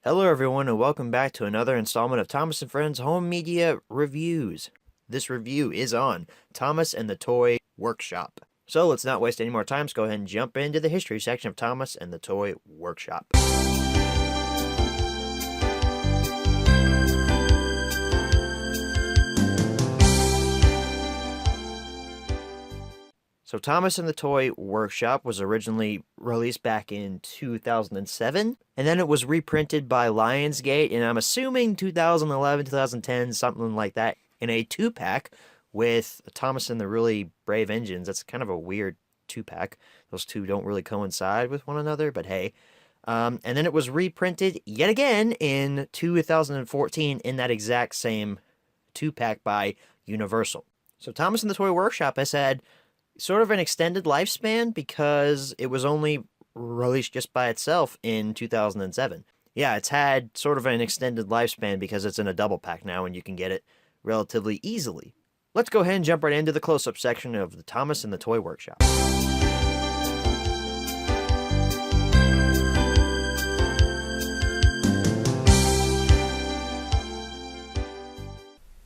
Hello everyone and welcome back to another installment of Thomas & Friends Home Media Reviews. This review is on Thomas and the Toy Workshop. So let's not waste any more time, let's go ahead and jump into the history section of Thomas and the Toy Workshop. So Thomas and the Toy Workshop was originally released back in 2007, and then it was reprinted by Lionsgate, and I'm assuming 2011, 2010, something like that, in a 2-pack with Thomas and the Really Brave Engines. That's kind of a weird 2-pack. Those two don't really coincide with one another, but hey. And then it was reprinted yet again in 2014 in that exact same 2-pack by Universal. So Thomas and the Toy Workshop has had sort of an extended lifespan because it was only released just by itself in 2007. Yeah, it's had sort of an extended lifespan because it's in a double pack now and you can get it relatively easily. Let's go ahead and jump right into the close-up section of the Thomas and the Toy Workshop.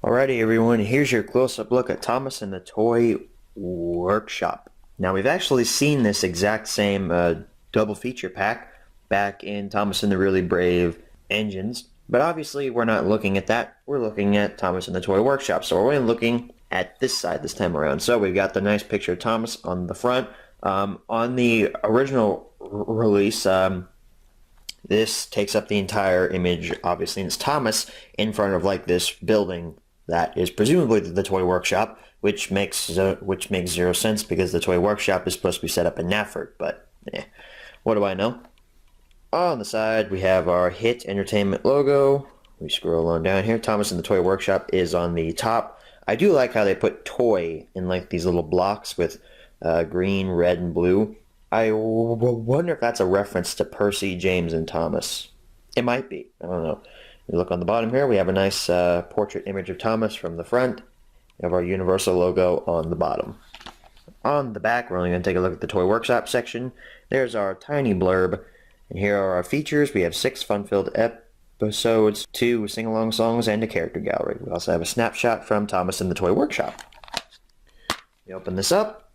Alrighty everyone, here's your close-up look at Thomas and the Toy Workshop. Now we've actually seen this exact same double feature pack back in Thomas and the Really Brave Engines, but obviously we're not looking at that. We're looking at Thomas and the Toy Workshop, so we're only looking at this side this time around. So we've got the nice picture of Thomas on the front. On the original release, this takes up the entire image, obviously, and it's Thomas in front of like this building that is presumably the Toy Workshop, which makes zero sense because the Toy Workshop is supposed to be set up in Knapford, but what do I know? On the side, we have our Hit Entertainment logo. We scroll on down here. Thomas and the Toy Workshop is on the top. I do like how they put toy in like these little blocks with green, red, and blue. I wonder if that's a reference to Percy, James, and Thomas. It might be. I don't know. You look on the bottom here, we have a nice portrait image of Thomas from the front. We have our Universal logo on the bottom. On the back, we're only going to take a look at the Toy Workshop section. There's our tiny blurb. And here are our features. We have 6 fun-filled episodes, 2 sing-along songs, and a character gallery. We also have a snapshot from Thomas and the Toy Workshop. We open this up.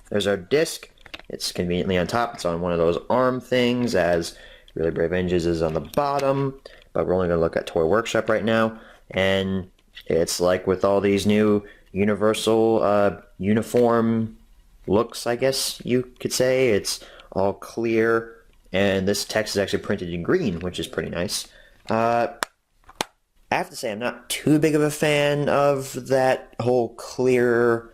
There's our disc. It's conveniently on top. It's on one of those arm things, as Really Brave Engines is on the bottom. But we're only going to look at Toy Workshop right now. And it's like with all these new Universal uniform looks, I guess you could say. It's all clear, and this text is actually printed in green, which is pretty nice. I have to say I'm not too big of a fan of that whole clear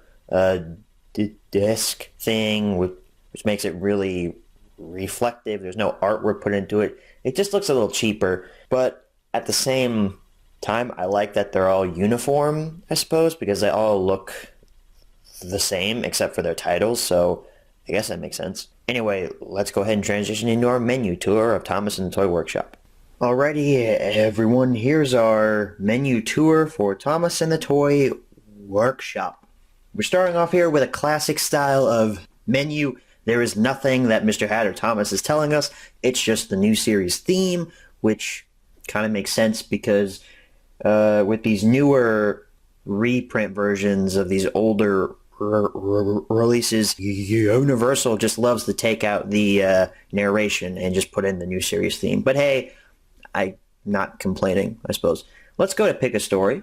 disc thing, which makes it really reflective. There's no artwork put into it. It just looks a little cheaper, but at the same time, I like that they're all uniform, I suppose, because they all look the same except for their titles, so I guess that makes sense. Anyway, let's go ahead and transition into our menu tour of Thomas and the Toy Workshop. Alrighty, everyone, here's our menu tour for Thomas and the Toy Workshop. We're starting off here with a classic style of menu. There is nothing that Mr. Hatter Thomas is telling us. It's just the new series theme, which kind of makes sense because with these newer reprint versions of these older releases, Universal just loves to take out the narration and just put in the new series theme. But hey, I'm not complaining, I suppose. Let's go to Pick a Story.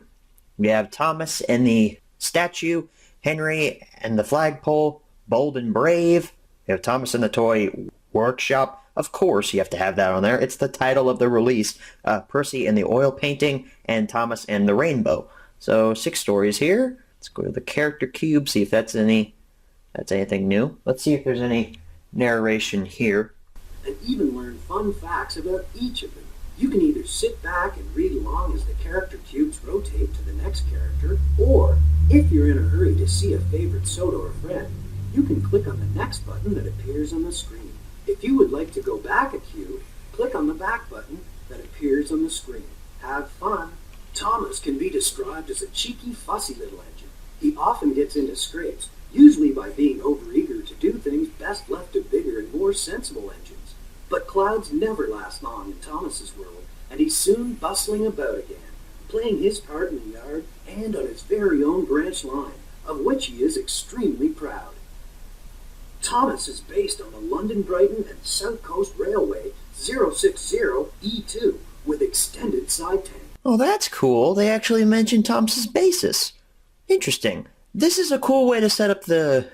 We have Thomas and the statue, Henry and the flagpole, Bold and Brave. We have Thomas and the Toy Workshop. Of course, you have to have that on there. It's the title of the release. Percy and the oil painting, and Thomas and the rainbow. So 6 stories here. Let's go to the character cube, see if that's anything new. Let's see if there's any narration here. And even learn fun facts about each of them. You can either sit back and read along as the character cubes rotate to the next character, or if you're in a hurry to see a favorite soda or friend, you can click on the next button that appears on the screen. If you would like to go back a cube, click on the back button that appears on the screen. Have fun! Thomas can be described as a cheeky, fussy little engine. He often gets into scrapes, usually by being overeager to do things best left to bigger and more sensible engines. But clouds never last long in Thomas's world, and he's soon bustling about again, playing his part in the yard and on his very own branch line, of which he is extremely proud. Thomas is based on the London Brighton and South Coast Railway 060E2 with extended side tank. Oh, that's cool. They actually mentioned Thomas's basis. Interesting. This is a cool way to set up the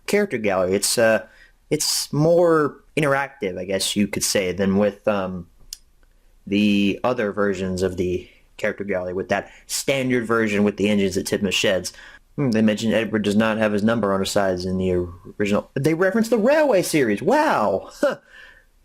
character gallery. It's more interactive, I guess you could say, than with the other versions of the character gallery, with that standard version with the engines that Titmus sheds. They mentioned Edward does not have his number on his sides in the original. They referenced the Railway series. Wow!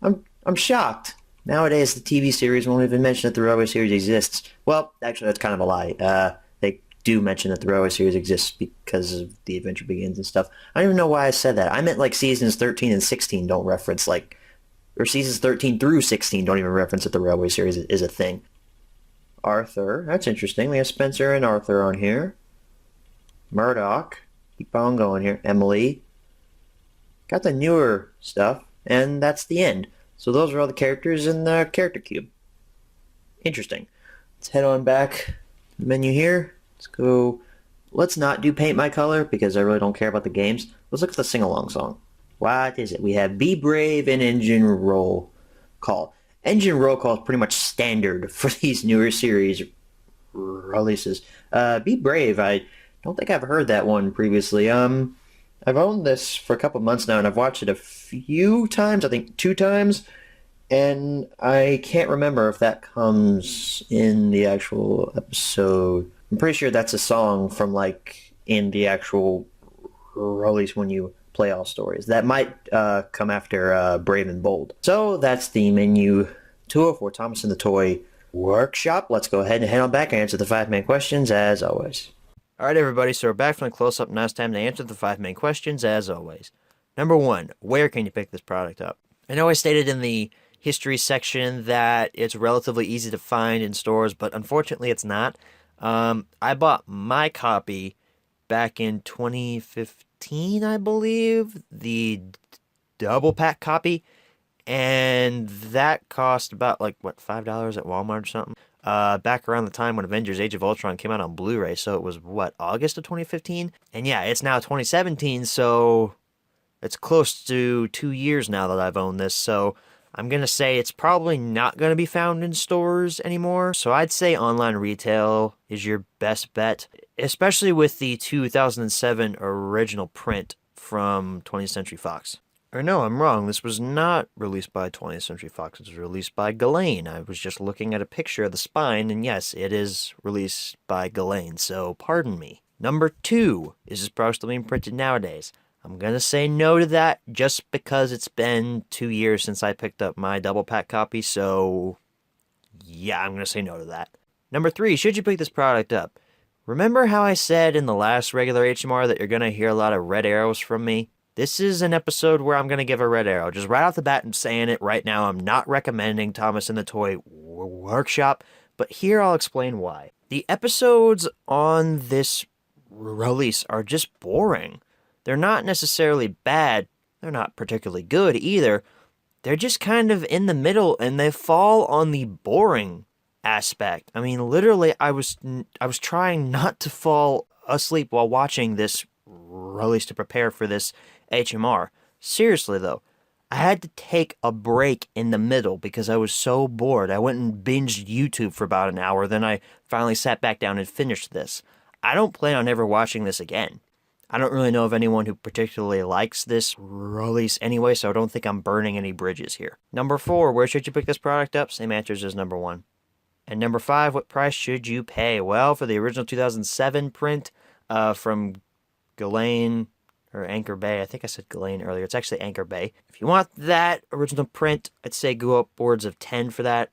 I'm shocked. Nowadays, the TV series won't even mention that the Railway series exists. Well, actually, that's kind of a lie. They do mention that the Railway series exists because of The Adventure Begins and stuff. I don't even know why I said that. I meant like seasons 13 and 16 don't reference, like, or seasons 13 through 16 don't even reference that the Railway series is a thing. Arthur, that's interesting. We have Spencer and Arthur on here. Murdoch, keep on going here. Emily, got the newer stuff, and that's the end. So those are all the characters in the character cube. Interesting. Let's head on back to the menu here. Let's go. Let's not do Paint My Color because I really don't care about the games. Let's look at the sing-along song. What is it? We have Be Brave and Engine Roll Call. Engine Roll Call is pretty much standard for these newer series releases. Be Brave, I don't think I've heard that one previously. I've owned this for a couple months now, and I've watched it a few times, I think 2 times, and I can't remember if that comes in the actual episode. I'm pretty sure that's a song from, like, in the actual release when you play all stories. That might come after Brave and Bold. So that's the menu tour for Thomas and the Toy Workshop. Let's go ahead and head on back and answer the 5 main questions as always. Alright everybody, so we're back from the close-up. Now it's time to answer the 5 main questions as always. Number 1, where can you pick this product up? I know I stated in the history section that it's relatively easy to find in stores, but unfortunately it's not. I bought my copy back in 2015, I believe, the double pack copy, and that cost about, like, what, $5 at Walmart or something? Back around the time when Avengers Age of Ultron came out on Blu-ray, so it was, what, August of 2015? And yeah, it's now 2017, so it's close to 2 years now that I've owned this, so I'm going to say it's probably not going to be found in stores anymore. So I'd say online retail is your best bet, especially with the 2007 original print from 20th Century Fox. Or no, I'm wrong. This was not released by 20th Century Fox. It was released by Ghislaine. I was just looking at a picture of the spine, and yes, it is released by Ghislaine, so pardon me. Number 2, is this product still being printed nowadays? I'm going to say no to that just because it's been 2 years since I picked up my double pack copy, so yeah, I'm going to say no to that. Number 3, should you pick this product up? Remember how I said in the last regular HMR that you're going to hear a lot of red arrows from me? This is an episode where I'm going to give a red arrow. Just right off the bat, I'm saying it right now. I'm not recommending Thomas and the Toy Workshop, but here I'll explain why. The episodes on this release are just boring. They're not necessarily bad. They're not particularly good either. They're just kind of in the middle, and they fall on the boring aspect. I mean, literally, I was trying not to fall asleep while watching this release to prepare for this HMR. Seriously, though, I had to take a break in the middle because I was so bored. I went and binged YouTube for about an hour, then I finally sat back down and finished this. I don't plan on ever watching this again. I don't really know of anyone who particularly likes this release anyway, so I don't think I'm burning any bridges here. Number 4, where should you pick this product up? Same answers as number 1. And number 5, what price should you pay? Well, for the original 2007 print from Ghislaine, or Anchor Bay. I think I said Ghislaine earlier. It's actually Anchor Bay. If you want that original print, I'd say go upwards of 10 for that.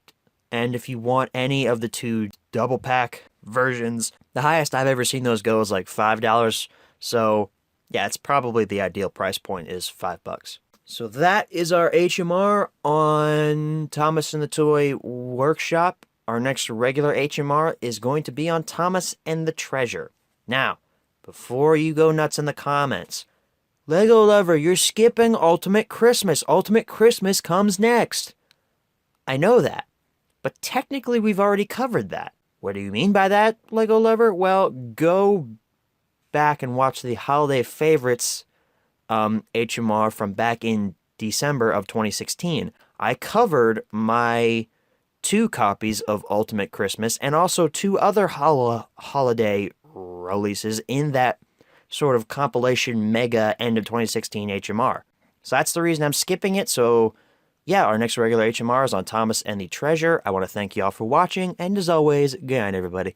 And if you want any of the 2 double pack versions, the highest I've ever seen those go is like $5. So yeah, it's probably the ideal price point is $5. So that is our HMR on Thomas and the Toy Workshop. Our next regular HMR is going to be on Thomas and the Treasure. Now, before you go nuts in the comments, Lego Lover, you're skipping Ultimate Christmas. Ultimate Christmas comes next. I know that, but technically we've already covered that. What do you mean by that, Lego Lover? Well, go back and watch the Holiday Favorites HMR from back in December of 2016. I covered my 2 copies of Ultimate Christmas and also 2 other holiday releases in that sort of compilation mega end of 2016 HMR. So that's the reason I'm skipping it. So yeah, our next regular HMR is on Thomas and the Treasure. I want to thank you all for watching, and as always, good night, everybody.